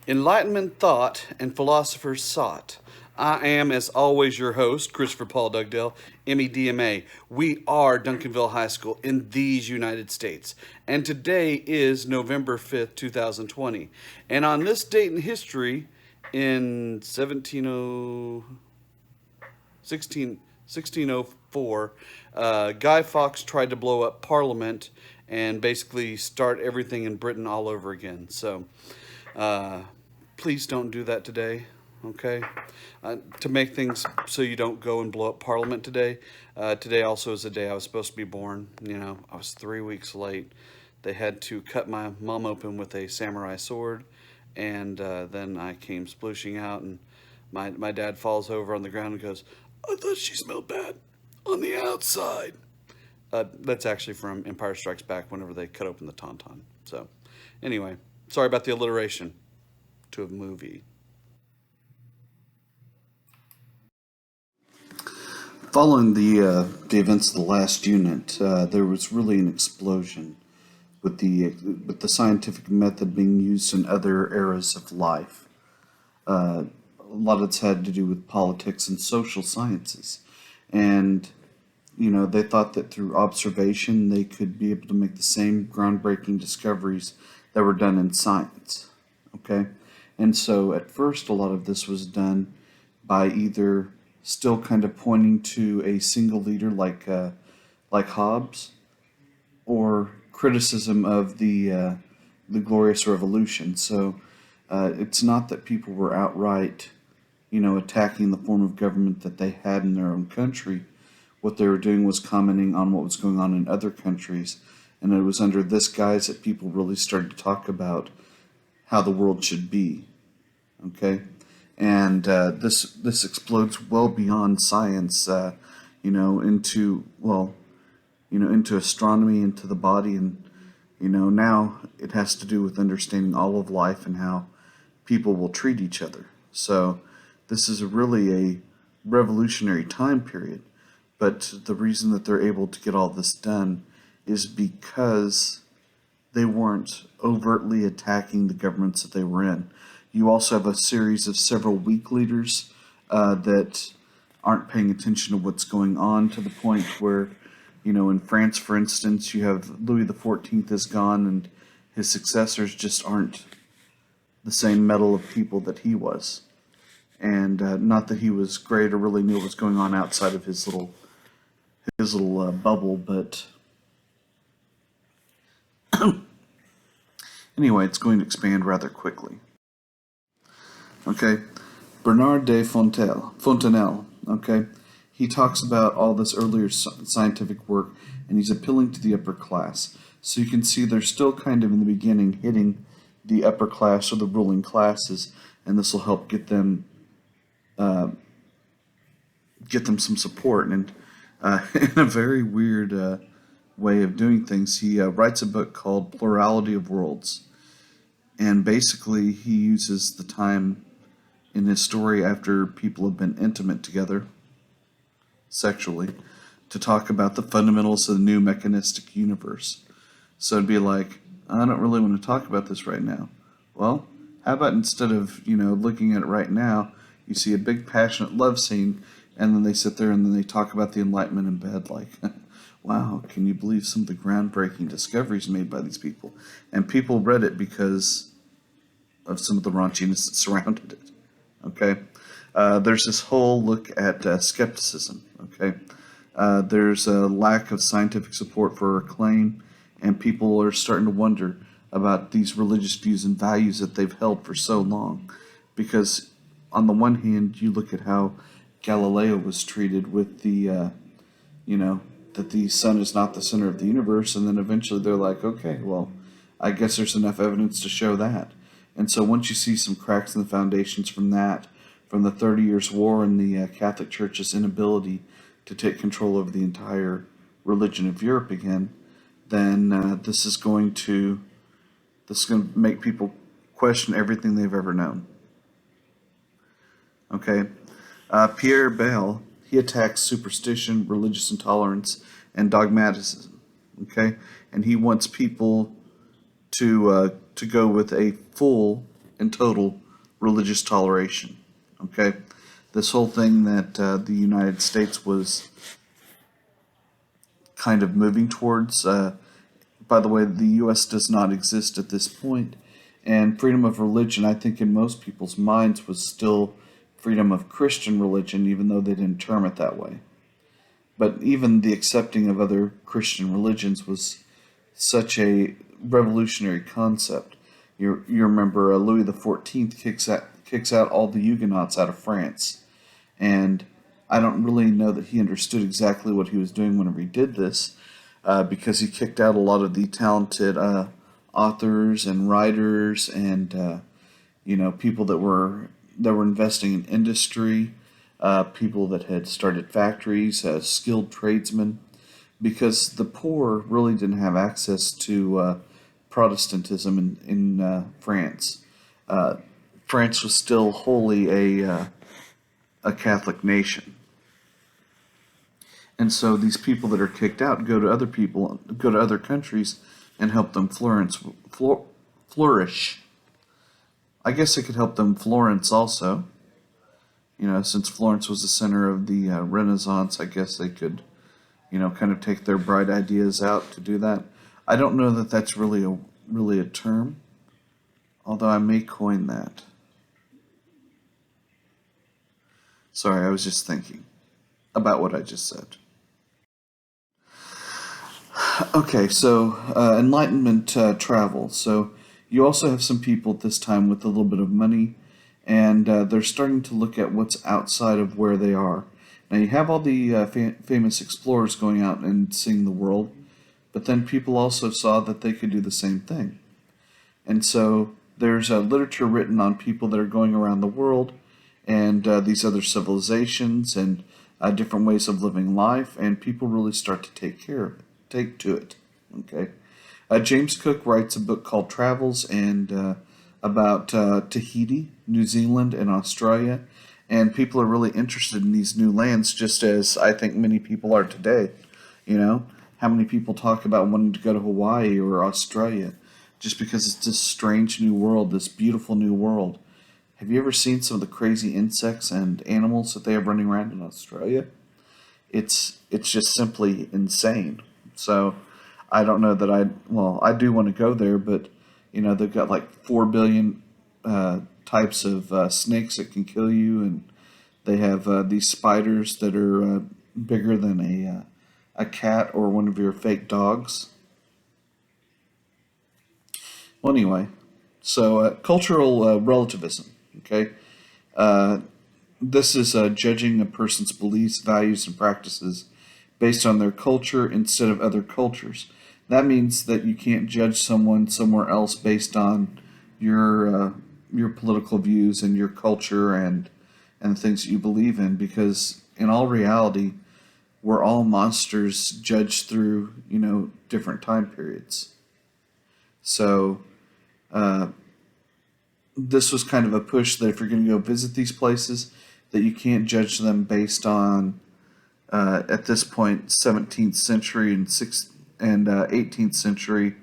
Enlightenment thought and philosophers sought. I am, as always, your host, Christopher Paul Dugdale, MEDMA. We are Duncanville High School in these United States. And today is November 5th, 2020. And on this date in history, in 1604, Guy Fawkes tried to blow up Parliament and basically start everything in Britain all over again. So, please don't do that today, okay? To make things so you don't go and blow up Parliament today. Today also is the day I was supposed to be born. You know, I was 3 weeks late. They had to cut my mom open with a samurai sword, and then I came splooshing out, and my dad falls over on the ground and goes, "I thought she smelled bad on the outside." That's actually from Empire Strikes Back, whenever they cut open the Tauntaun. So, anyway, sorry about the alliteration to a movie. Following the events of the last unit, there was really an explosion with the scientific method being used in other eras of life. A lot of it's had to do with politics and social sciences, and they thought that through observation they could be able to make the same groundbreaking discoveries that were done in science. Okay, and so at first a lot of this was done by either still kind of pointing to a single leader like Hobbes, or criticism of the Glorious Revolution. So it's not that people were outright, attacking the form of government that they had in their own country. What they were doing was commenting on what was going on in other countries, and it was under this guise that people really started to talk about how the world should be. Okay, and this explodes well beyond science, into astronomy, into the body, and now it has to do with understanding all of life and how people will treat each other. So this is really a revolutionary time period. But the reason that they're able to get all this done is because they weren't overtly attacking the governments that they were in. You also have a series of several weak leaders that aren't paying attention to what's going on, to the point where, in France, for instance, you have Louis XIV is gone, and his successors just aren't the same mettle of people that he was. And not that he was great or really knew what was going on outside of his little bubble, but anyway, it's going to expand rather quickly. Okay, Bernard de Fontenelle, okay, he talks about all this earlier scientific work, and he's appealing to the upper class. So you can see they're still kind of in the beginning hitting the upper class or the ruling classes, and this will help get them some support. And in a very weird way of doing things, he writes a book called Plurality of Worlds, and basically he uses the time in his story after people have been intimate together sexually to talk about the fundamentals of the new mechanistic universe. So it'd be like, I don't really want to talk about this right now. Well, how about instead of looking at it right now, you see a big passionate love scene, and then they sit there and then they talk about the Enlightenment in bed, like, wow, can you believe some of the groundbreaking discoveries made by these people? And people read it because of some of the raunchiness that surrounded it. Okay, there's this whole look at skepticism. Okay, there's a lack of scientific support for a claim, and people are starting to wonder about these religious views and values that they've held for so long. Because on the one hand, you look at how Galileo was treated with the, that the sun is not the center of the universe, and then eventually they're like, okay, well, I guess there's enough evidence to show that. And so once you see some cracks in the foundations from that, from the 30 Years' War and the Catholic Church's inability to take control over the entire religion of Europe again, then this is going to make people question everything they've ever known. Okay, Pierre Bayle, he attacks superstition, religious intolerance, and dogmaticism. Okay, and he wants people to go with a full and total religious toleration. Okay, this whole thing that the United States was kind of moving towards. By the way, the U.S. does not exist at this point, and freedom of religion, I think, in most people's minds, was still freedom of Christian religion, even though they didn't term it that way. But even the accepting of other Christian religions was such a revolutionary concept. You remember Louis XIV kicks out all the Huguenots out of France, and I don't really know that he understood exactly what he was doing whenever he did this, because he kicked out a lot of the talented authors and writers and people that were investing in industry, people that had started factories, skilled tradesmen, because the poor really didn't have access to Protestantism in France. France was still wholly a Catholic nation. And so these people that are kicked out go to other countries and help them flourish. I guess it could help them Florence also. Since Florence was the center of the Renaissance, I guess they could, kind of take their bright ideas out to do that. I don't know that that's really a term, although I may coin that. Sorry, I was just thinking about what I just said. Okay, so Enlightenment travel. So you also have some people at this time with a little bit of money, and they're starting to look at what's outside of where they are. Now you have all the famous explorers going out and seeing the world, but then people also saw that they could do the same thing. And so there's literature written on people that are going around the world and these other civilizations and different ways of living life, and people really start to take to it. Okay, James Cook writes a book called Travels and about Tahiti, New Zealand, and Australia, and people are really interested in these new lands, just as I think many people are today. How many people talk about wanting to go to Hawaii or Australia, just because it's this strange new world, this beautiful new world. Have you ever seen some of the crazy insects and animals that they have running around in Australia? It's just simply insane. So I don't know that I do want to go there, but they've got like 4 billion types of snakes that can kill you, and they have these spiders that are bigger than a cat or one of your fake dogs. Well, anyway, so cultural relativism. Okay, this is judging a person's beliefs, values, and practices based on their culture instead of other cultures. That means that you can't judge someone somewhere else based on your political views and your culture and the things that you believe in, because in all reality, we're all monsters judged through different time periods. So this was kind of a push that if you're going to go visit these places, that you can't judge them based on at this point 17th century and 18th century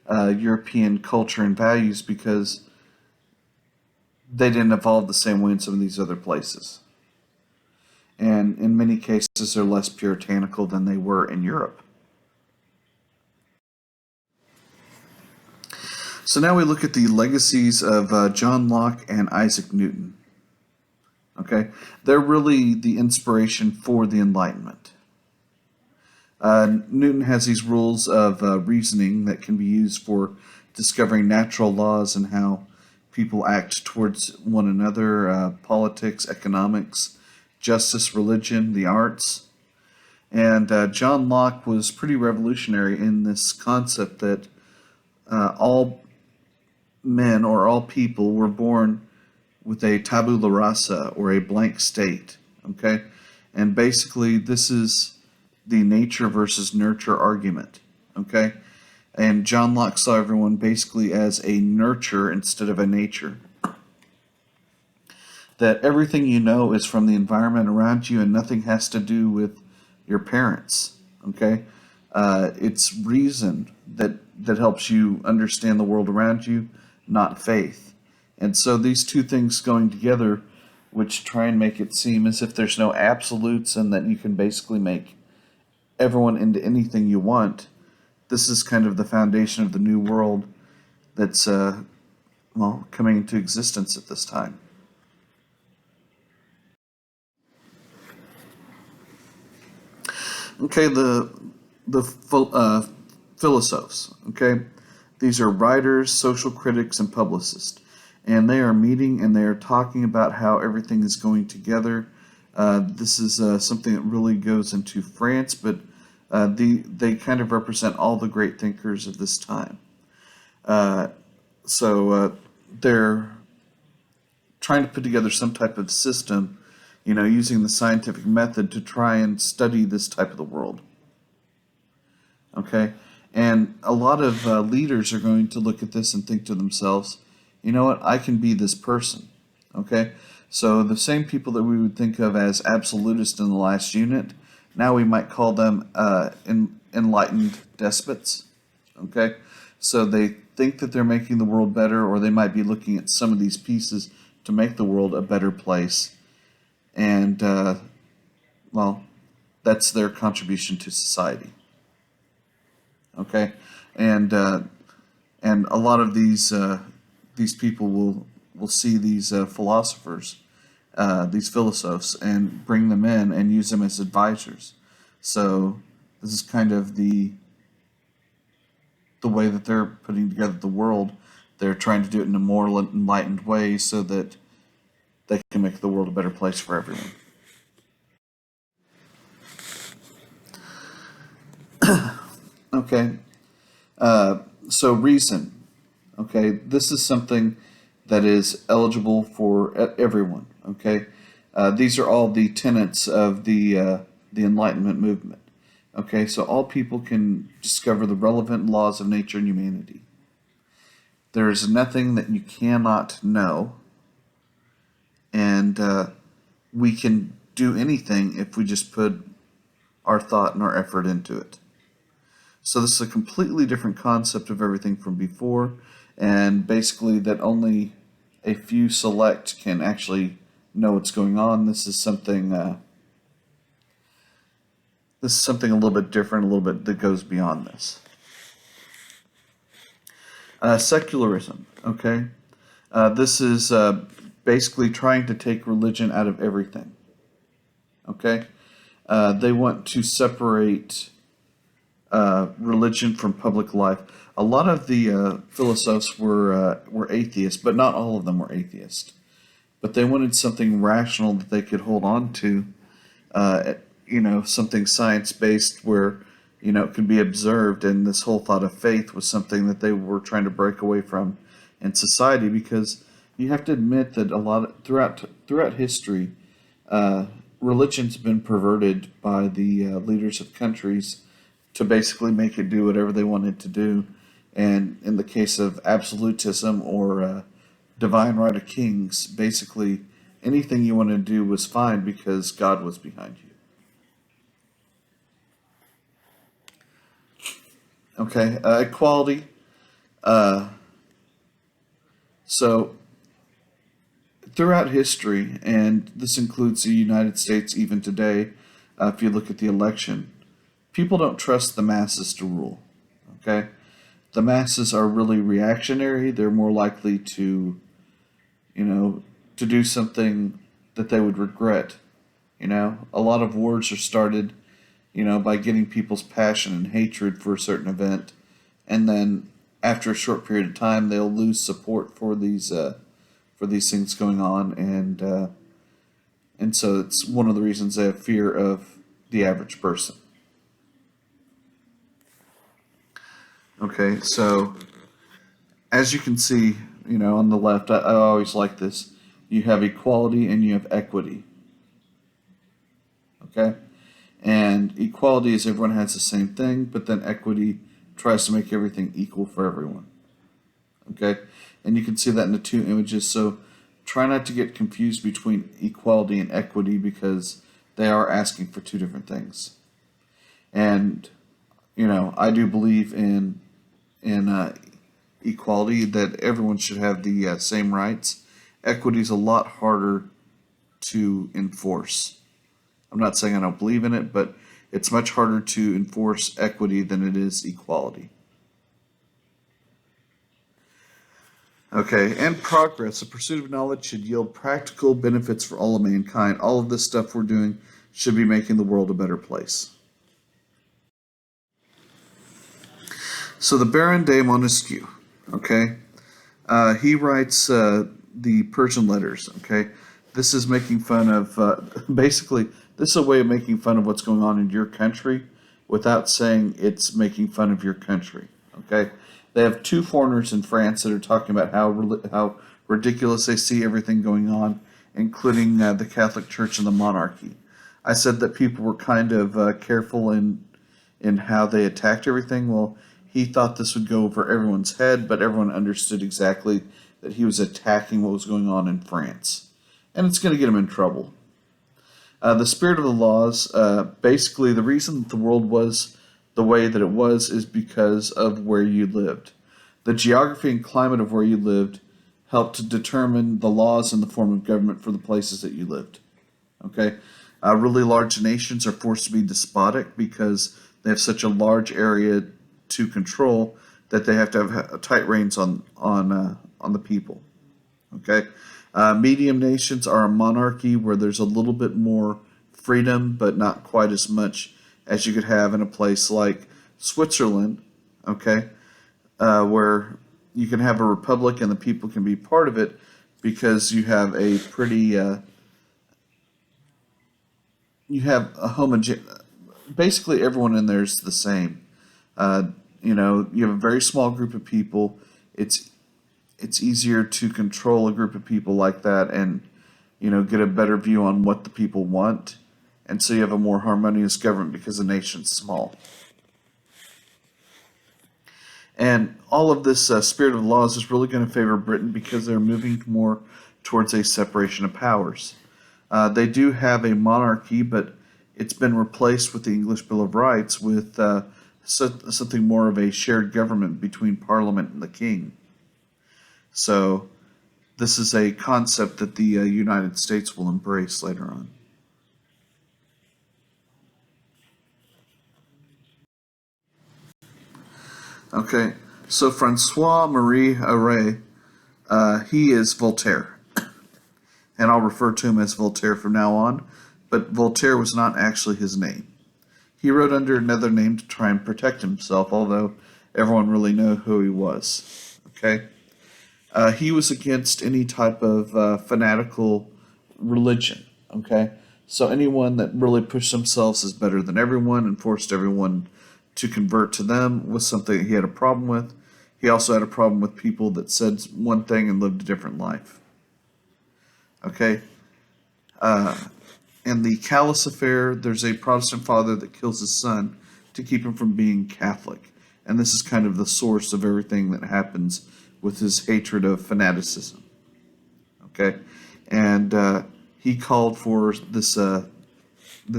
European culture and values, because they didn't evolve the same way in some of these other places. And in many cases, they're less puritanical than they were in Europe. So now we look at the legacies of John Locke and Isaac Newton. Okay, they're really the inspiration for the Enlightenment. Newton has these rules of reasoning that can be used for discovering natural laws and how people act towards one another, politics, economics, justice, religion, the arts. And John Locke was pretty revolutionary in this concept that all men or all people were born with a tabula rasa, or a blank state. Okay, and basically this is the nature versus nurture argument. Okay, and John Locke saw everyone basically as a nurture instead of a nature. That everything you know is from the environment around you, and nothing has to do with your parents. Okay, it's reason that helps you understand the world around you, not faith. And so these two things going together, which try and make it seem as if there's no absolutes and that you can basically make everyone into anything you want. This is kind of the foundation of the new world that's coming into existence at this time. Okay, the philosophers. Okay, these are writers, social critics, and publicists, and they are meeting and they are talking about how everything is going together. This is something that really goes into France, but they kind of represent all the great thinkers of this time. So they're trying to put together some type of system, using the scientific method to try and study this type of the world. Okay? And a lot of leaders are going to look at this and think to themselves, you know what, I can be this person. Okay? So the same people that we would think of as absolutists in the last unit, now we might call them enlightened despots. Okay? So they think that they're making the world better, or they might be looking at some of these pieces to make the world a better place. And, that's their contribution to society. Okay? And a lot of these people will see these philosophers, these philosophers, and bring them in and use them as advisors. So this is kind of the way that they're putting together the world. They're trying to do it in a more enlightened way so that they can make the world a better place for everyone. Okay. So reason. Okay. This is something that is eligible for everyone. Okay. These are all the tenets of the Enlightenment movement. Okay, so all people can discover the relevant laws of nature and humanity. There is nothing that you cannot know, and we can do anything if we just put our thought and our effort into it. So this is a completely different concept of everything from before, and basically that only a few select can actually know what's going on. This is something a little bit different, a little bit that goes beyond this. Secularism, okay? This is basically trying to take religion out of everything, okay? They want to separate religion from public life. A lot of the philosophers were atheists, but not all of them were atheists. But they wanted something rational that they could hold on to, something science-based where, it could be observed, and this whole thought of faith was something that they were trying to break away from in society, because you have to admit that throughout history, religion's been perverted by the leaders of countries to basically make it do whatever they want it to do. And in the case of absolutism or divine right of kings, basically anything you want to do was fine because God was behind you. Okay, equality. So throughout history, and this includes the United States even today, if you look at the election, people don't trust the masses to rule. Okay, the masses are really reactionary. They're more likely to, to do something that they would regret. A lot of wars are started, by getting people's passion and hatred for a certain event, and then after a short period of time, they'll lose support for these things going on, and so it's one of the reasons they have fear of the average person. Okay, so as you can see, on the left, I always like this. You have equality and you have equity. Okay? And equality is everyone has the same thing, but then equity tries to make everything equal for everyone. Okay? And you can see that in the two images, so try not to get confused between equality and equity because they are asking for two different things. And, I do believe in equality, that everyone should have the same rights, equity is a lot harder to enforce. I'm not saying I don't believe in it, but it's much harder to enforce equity than it is equality. Okay, and progress. The pursuit of knowledge should yield practical benefits for all of mankind. All of this stuff we're doing should be making the world a better place. So the Baron de Montesquieu, okay, he writes the Persian letters, okay. This is making fun of, basically, this is a way of making fun of what's going on in your country without saying it's making fun of your country, okay. They have two foreigners in France that are talking about how ridiculous they see everything going on, including the Catholic Church and the monarchy. I said that people were kind of careful in how they attacked everything. Well, he thought this would go over everyone's head, but everyone understood exactly that he was attacking what was going on in France. And it's going to get him in trouble. The spirit of the laws, basically the reason that the world was the way that it was is because of where you lived. The geography and climate of where you lived helped to determine the laws and the form of government for the places that you lived. Okay? Really large nations are forced to be despotic because they have such a large area to control that they have to have tight reins on the people. Okay, medium nations are a monarchy where there's a little bit more freedom, but not quite as much as you could have in a place like Switzerland. Okay, where you can have a republic and the people can be part of it because you have a pretty you have a basically everyone in there is the same. You have a very small group of people. It's easier to control a group of people like that and, get a better view on what the people want. And so you have a more harmonious government because the nation's small. And all of this spirit of laws is really going to favor Britain because they're moving more towards a separation of powers. They do have a monarchy, but it's been replaced with the English Bill of Rights with something more of a shared government between Parliament and the King. So this is a concept that the United States will embrace later on. Okay, so Francois-Marie Arouet, he is Voltaire. And I'll refer to him as Voltaire from now on, but Voltaire was not actually his name. He wrote under another name to try and protect himself, although everyone really knew who he was. Okay? He was against any type of fanatical religion. Okay? So anyone that really pushed themselves as better than everyone and forced everyone to convert to them was something that he had a problem with. He also had a problem with people that said one thing and lived a different life. Okay? In the Callus affair, there's a Protestant father that kills his son to keep him from being Catholic. And this is kind of the source of everything that happens with his hatred of fanaticism. Okay? And he called for this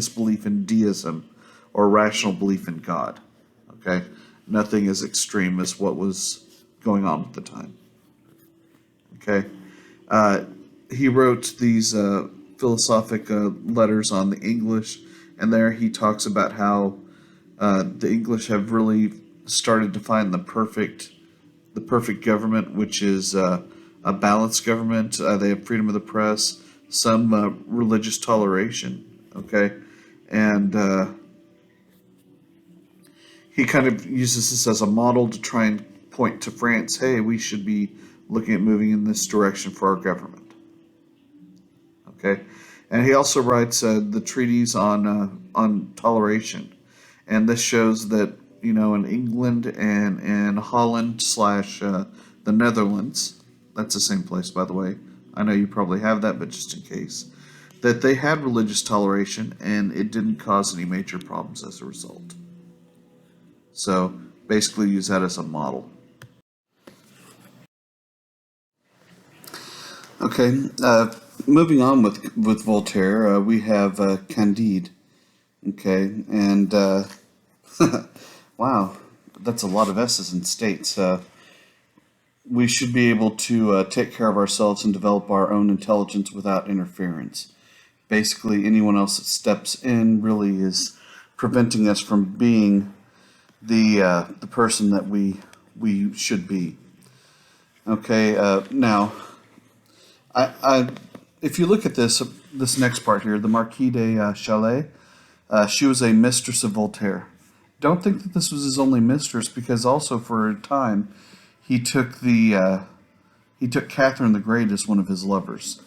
belief in deism, or rational belief in God. Okay? Nothing as extreme as what was going on at the time. Okay? He wrote these philosophic letters on the English, and there he talks about how the English have really started to find the perfect government, which is a balanced government. They have freedom of the press, some religious toleration, okay, and he kind of uses this as a model to try and point to France. Hey, we should be looking at moving in this direction for our government. Okay, and he also writes the treaties on toleration, and this shows that in England and in Holland slash the Netherlands, that's the same place by the way. I know you probably have that, but just in case, that they had religious toleration and it didn't cause any major problems as a result. So basically, use that as a model. Okay, moving on with Voltaire, we have Candide. Okay, and wow, that's a lot of S's in states. we should be able to take care of ourselves and develop our own intelligence without interference. Basically, anyone else that steps in really is preventing us from being the person that we should be. Okay, now if you look at this next part here, the Marquis de Chalais, she was a mistress of Voltaire. Don't think that this was his only mistress, because also for a time he took Catherine the Great as one of his lovers.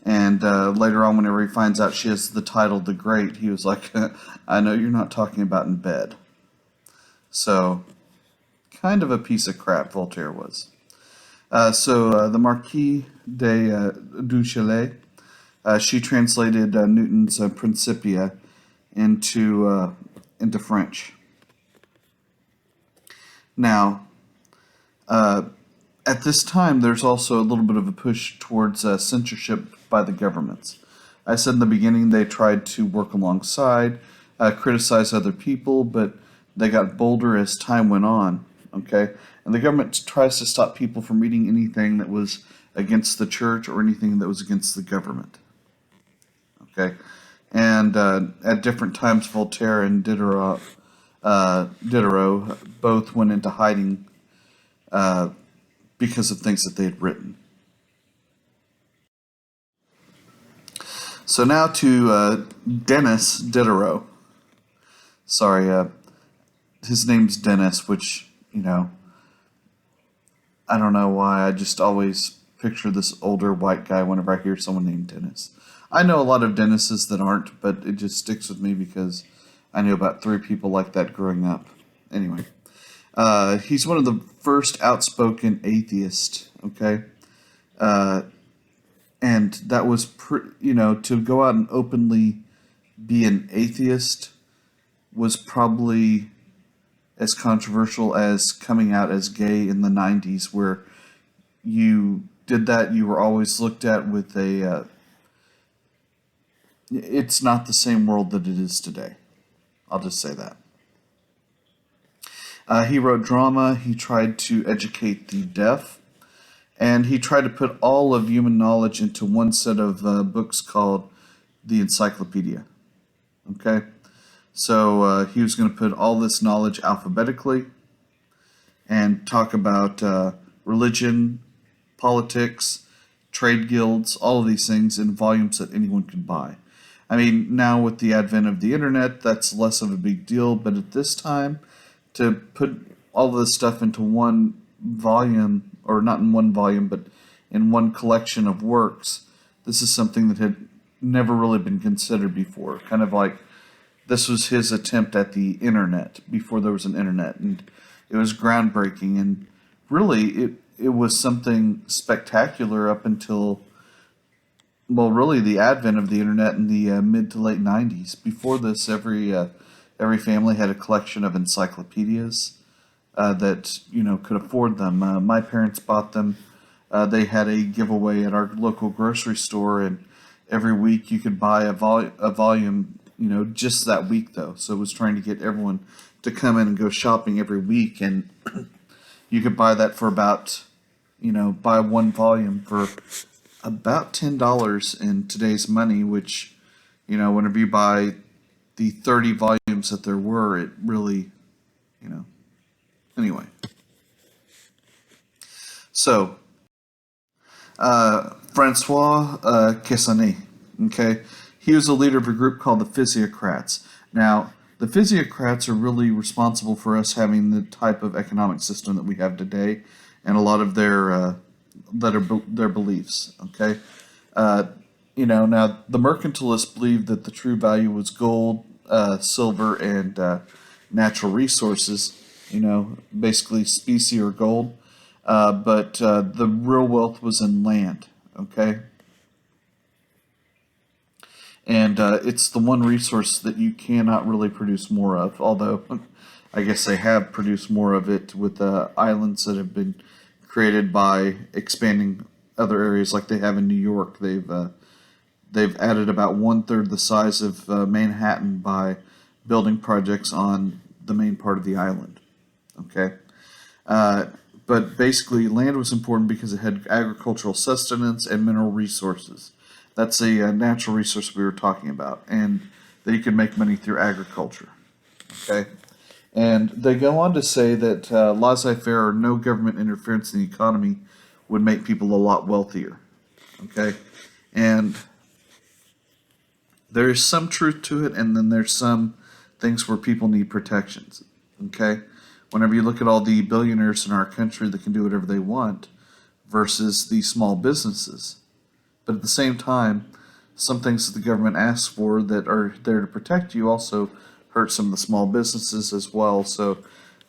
And later on, whenever he finds out she has the title the Great, he was like, "I know you're not talking about in bed." So, kind of a piece of crap Voltaire was. The Marquis du Chalet, she translated Newton's Principia into French. Now, at this time, there's also a little bit of a push towards censorship by the governments. I said in the beginning they tried to work alongside, criticize other people, but they got bolder as time went on. Okay, and the government tries to stop people from reading anything that was against the church or anything that was against the government. Okay, and at different times, Voltaire and Diderot both went into hiding because of things that they had written. So now to Denis Diderot. Sorry, his name's Dennis, which, I don't know why. I just always picture this older white guy whenever I hear someone named Dennis. I know a lot of Dennises that aren't, but it just sticks with me because I knew about 3 people like that growing up. Anyway, he's one of the first outspoken atheists, okay? And that was, to go out and openly be an atheist was probably as controversial as coming out as gay in the 90s, where you did that, you were always looked at with it's not the same world that it is today. I'll just say that. He wrote drama, he tried to educate the deaf, and he tried to put all of human knowledge into one set of books called the Encyclopedia. Okay? So he was going to put all this knowledge alphabetically and talk about religion, politics, trade guilds, all of these things in volumes that anyone could buy. I mean, now with the advent of the internet, that's less of a big deal, but at this time, to put all of this stuff into one volume, or not in one volume, but in one collection of works, this is something that had never really been considered before. Kind of like this was his attempt at the internet before there was an internet, and it was groundbreaking, and really it was something spectacular up until, well, really the advent of the internet in the mid to late 90s. Before this, every family had a collection of encyclopedias that could afford them. My parents bought them. They had a giveaway at our local grocery store, and every week you could buy a volume. Just that week though. So it was trying to get everyone to come in and go shopping every week, and you could buy that for about, buy one volume for about $10 in today's money, which, whenever you buy the 30 volumes that there were, it really, anyway. So, Francois Quesnay, okay? He was a leader of a group called the Physiocrats. Now, the Physiocrats are really responsible for us having the type of economic system that we have today, and a lot of their beliefs. Okay, now the mercantilists believed that the true value was gold, silver, and natural resources. Basically specie or gold, but the real wealth was in land. Okay. And it's the one resource that you cannot really produce more of, although I guess they have produced more of it with islands that have been created by expanding other areas like they have in New York. They've added about 1/3 the size of Manhattan by building projects on the main part of the island. Okay, but basically, land was important because it had agricultural sustenance and mineral resources. That's a natural resource we were talking about, and that you could make money through agriculture. Okay, and they go on to say that laissez-faire or no government interference in the economy would make people a lot wealthier. Okay, and there is some truth to it, and then there's some things where people need protections. Okay, whenever you look at all the billionaires in our country that can do whatever they want versus the small businesses, but at the same time, some things that the government asks for that are there to protect you also hurt some of the small businesses as well. So,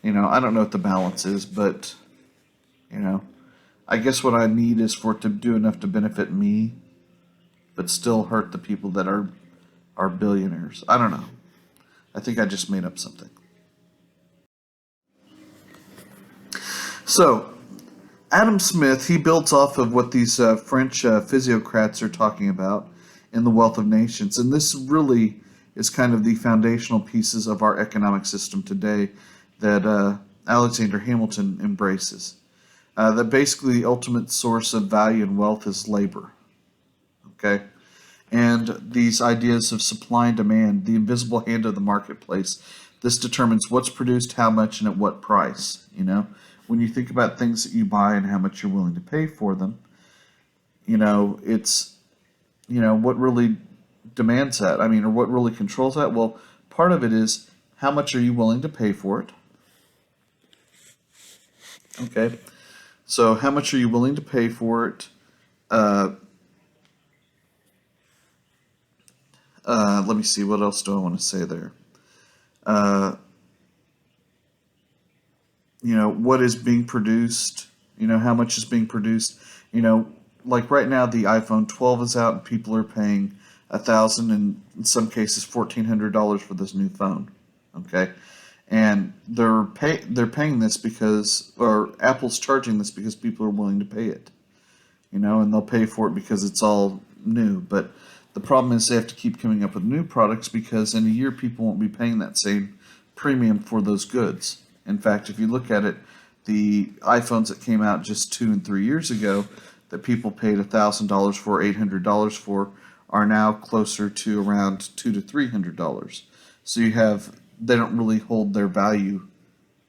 I don't know what the balance is, but, you know, I guess what I need is for it to do enough to benefit me, but still hurt the people that are billionaires. I don't know. I think I just made up something. So, Adam Smith, he builds off of what these French physiocrats are talking about in The Wealth of Nations. And this really is kind of the foundational pieces of our economic system today that Alexander Hamilton embraces. That basically the ultimate source of value and wealth is labor. Okay? And these ideas of supply and demand, the invisible hand of the marketplace, this determines what's produced, how much, and at what price. When you think about things that you buy and how much you're willing to pay for them, it's, what really demands that? Or what really controls that? Well, part of it is how much are you willing to pay for it? Okay. So how much are you willing to pay for it? Let me see. What else do I want to say there? What is being produced? How much is being produced? Like right now, the iPhone 12 is out, and people are paying $1,000 and in some cases $1,400 for this new phone. Okay, and they're paying this because, or Apple's charging this because people are willing to pay it. And they'll pay for it because it's all new. But the problem is they have to keep coming up with new products because in a year people won't be paying that same premium for those goods. In fact, if you look at it, the iPhones that came out just 2 and 3 years ago that people paid $1,000 for, $800 for, are now closer to around $200 to $300. So they don't really hold their value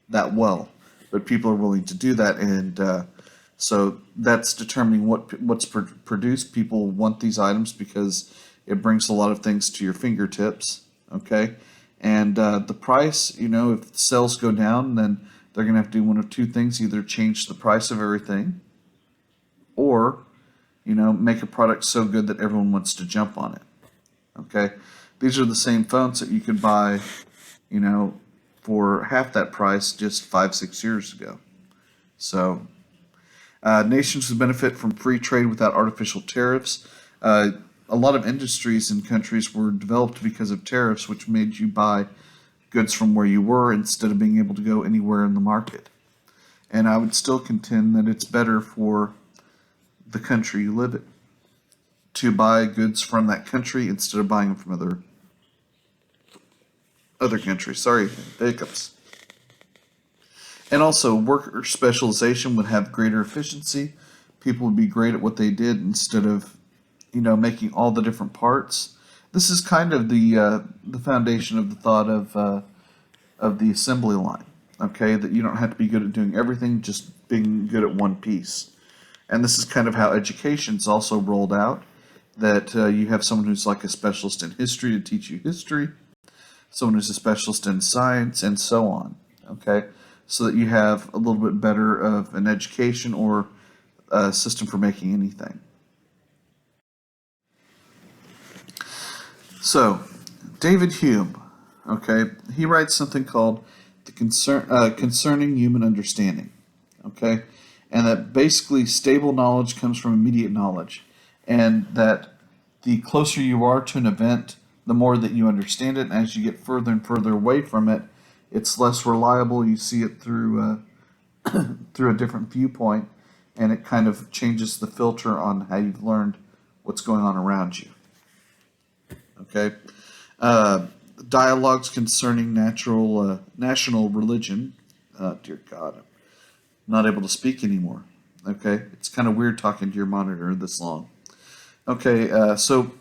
that well, but people are willing to do that, and so that's determining what's produced. People want these items because it brings a lot of things to your fingertips. Okay. And the price, if sales go down, then they're going to have to do one of two things: either change the price of everything, or, make a product so good that everyone wants to jump on it. Okay, these are the same phones that you could buy, for half that price just 5-6 years ago. So, nations would benefit from free trade without artificial tariffs. A lot of industries in countries were developed because of tariffs, which made you buy goods from where you were instead of being able to go anywhere in the market. And I would still contend that it's better for the country you live in to buy goods from that country instead of buying them from other countries. Sorry, hiccups. And also, worker specialization would have greater efficiency. People would be great at what they did instead of making all the different parts. This is kind of the foundation of the thought of the assembly line. Okay, that you don't have to be good at doing everything, just being good at one piece. And this is kind of how education's also rolled out. That you have someone who's like a specialist in history to teach you history, someone who's a specialist in science, and so on. Okay, so that you have a little bit better of an education or a system for making anything. So, David Hume, okay, he writes something called the Concerning Human Understanding, okay, and that basically stable knowledge comes from immediate knowledge, and that the closer you are to an event, the more that you understand it, and as you get further and further away from it, it's less reliable. You see it through through a different viewpoint, and it kind of changes the filter on how you've learned what's going on around you. Okay, dialogues concerning national religion. Dear God, not able to speak anymore. Okay, it's kind of weird talking to your monitor this long. Okay, so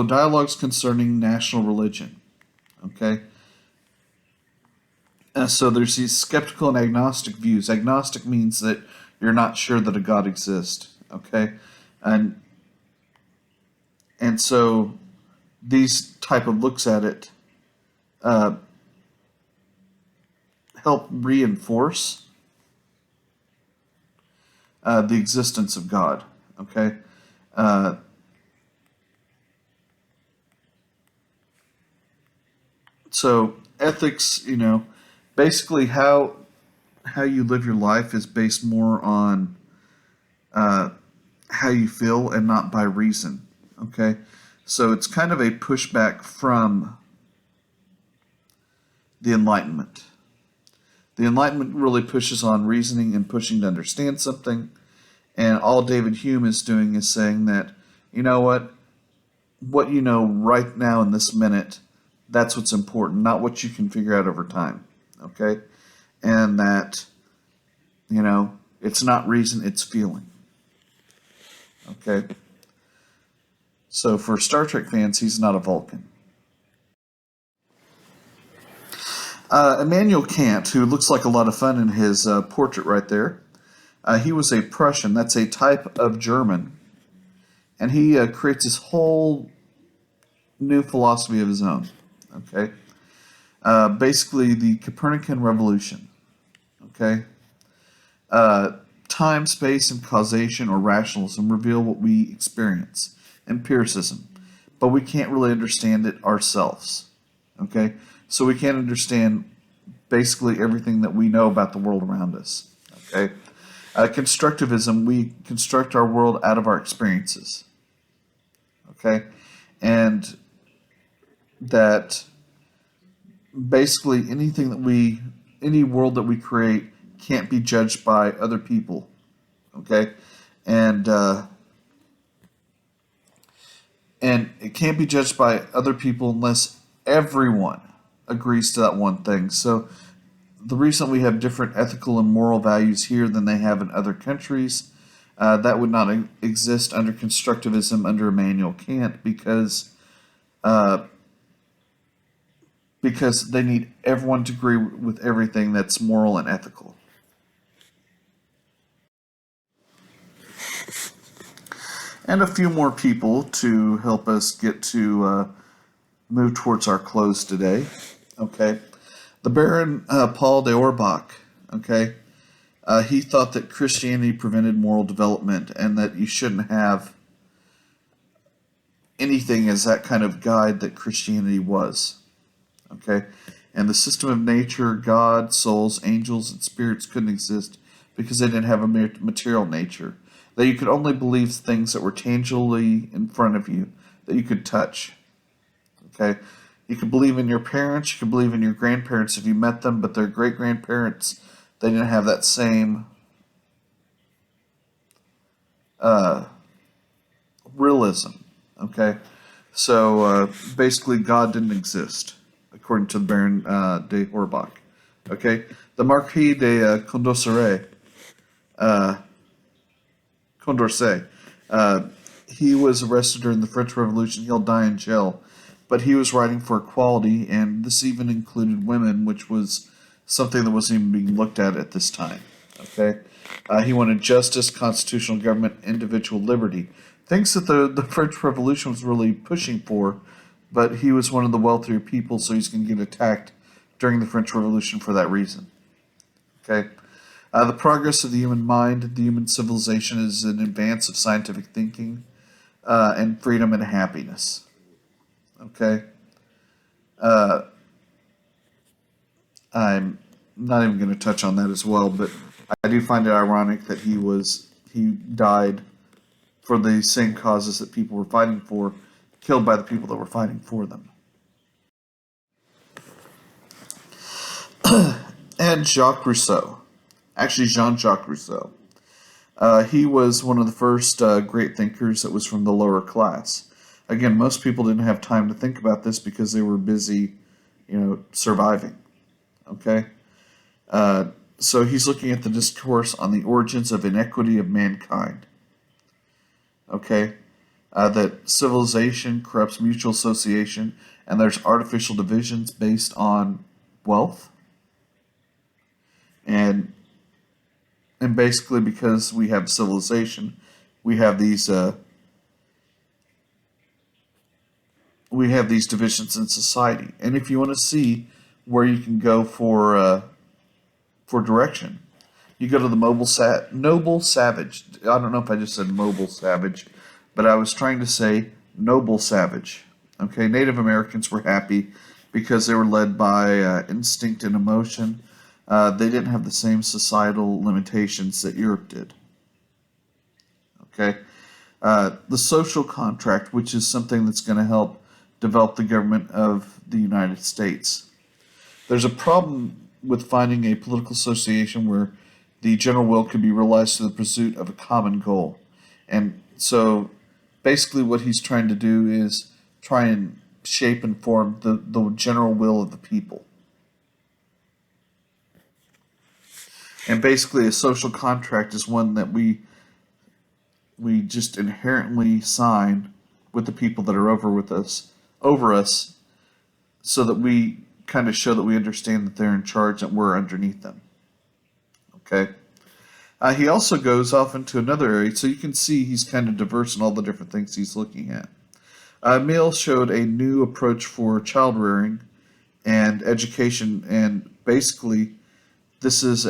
dialogues concerning national religion. Okay, so there's these skeptical and agnostic views. Agnostic means that you're not sure that a God exists. Okay, and so these type of looks at it uh, help reinforce the existence of God. Okay, uh, so ethics, basically how you live your life is based more on uh, how you feel and not by reason. Okay, so it's kind of a pushback from the Enlightenment. The Enlightenment really pushes on reasoning and pushing to understand something, and all David Hume is doing is saying that, you know what you know right now in this minute, that's what's important, not what you can figure out over time. Okay, and that it's not reason, it's feeling. Okay. So for Star Trek fans, he's not a Vulcan. Immanuel Kant, who looks like a lot of fun in his portrait right there, he was a Prussian. That's a type of German. And he creates this whole new philosophy of his own. Okay. Basically, the Copernican revolution. Okay. Time, space, and causation or rationalism reveal what we experience. Empiricism. But we can't really understand it ourselves. Okay? So we can't understand basically everything that we know about the world around us. Okay? Constructivism, we construct our world out of our experiences. Okay? And that basically any world that we create can't be judged by other people. Okay? And it can't be judged by other people unless everyone agrees to that one thing. So the reason we have different ethical and moral values here than they have in other countries, that would not exist under constructivism under Immanuel Kant because they need everyone to agree with everything that's moral and ethical. And a few more people to help us get to move towards our close today. Okay. The Baron Paul de Orbach, okay, he thought that Christianity prevented moral development and that you shouldn't have anything as that kind of guide that Christianity was. Okay. And the system of nature, God, souls, angels, and spirits couldn't exist because they didn't have a material nature. That you could only believe things that were tangibly in front of you, that you could touch. Okay? You could believe in your parents, you could believe in your grandparents if you met them, but their great-grandparents, they didn't have that same realism. Okay? So basically God didn't exist, according to the Baron de Horbach. Okay? The Marquis de Condorcet, he was arrested during the French Revolution. He'll die in jail. But he was writing for equality, and this even included women, which was something that wasn't even being looked at this time. Okay, he wanted justice, constitutional government, individual liberty. Things that the French Revolution was really pushing for, but he was one of the wealthier people, so he's going to get attacked during the French Revolution for that reason. Okay. The progress of the human mind, the human civilization is an advance of scientific thinking and freedom and happiness. Okay? I'm not even going to touch on that as well, but I do find it ironic that he died for the same causes that people were fighting for, killed by the people that were fighting for them. And Jacques Rousseau. Actually, Jean-Jacques Rousseau. He was one of the first great thinkers that was from the lower class. Again, most people didn't have time to think about this because they were busy, surviving. Okay? So he's looking at the discourse on the origins of inequity of mankind. Okay? That civilization corrupts mutual association, and there's artificial divisions based on wealth. And basically because we have civilization, we have these divisions in society. And if you want to see where you can go for direction, you go to the noble savage. I don't know if I just said mobile savage, but I was trying to say noble savage. Okay, Native Americans were happy because they were led by instinct and emotion. They didn't have the same societal limitations that Europe did. Okay, the social contract, which is something that's going to help develop the government of the United States. There's a problem with finding a political association where the general will can be realized through the pursuit of a common goal. And so basically what he's trying to do is try and shape and form the general will of the people. And basically a social contract is one that we just inherently sign with the people that are over us, so that we kind of show that we understand that they're in charge and we're underneath them. Okay? He also goes off into another area, so you can see he's kind of diverse in all the different things he's looking at. Mill showed a new approach for child rearing and education, and basically this is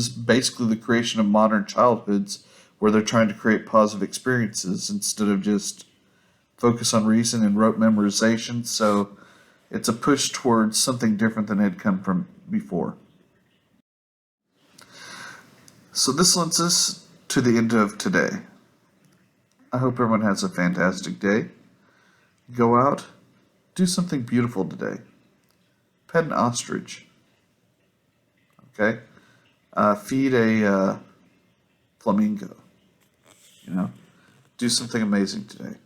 basically the creation of modern childhoods where they're trying to create positive experiences instead of just focus on reason and rote memorization. So it's a push towards something different than had come from before. So this leads us to the end of today. I hope everyone has a fantastic day. Go out, do something beautiful today. Pet an ostrich. Okay? Feed a flamingo. Do something amazing today.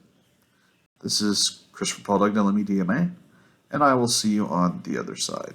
This is Christopher Paul Dugdale, MDMA, and I will see you on the other side.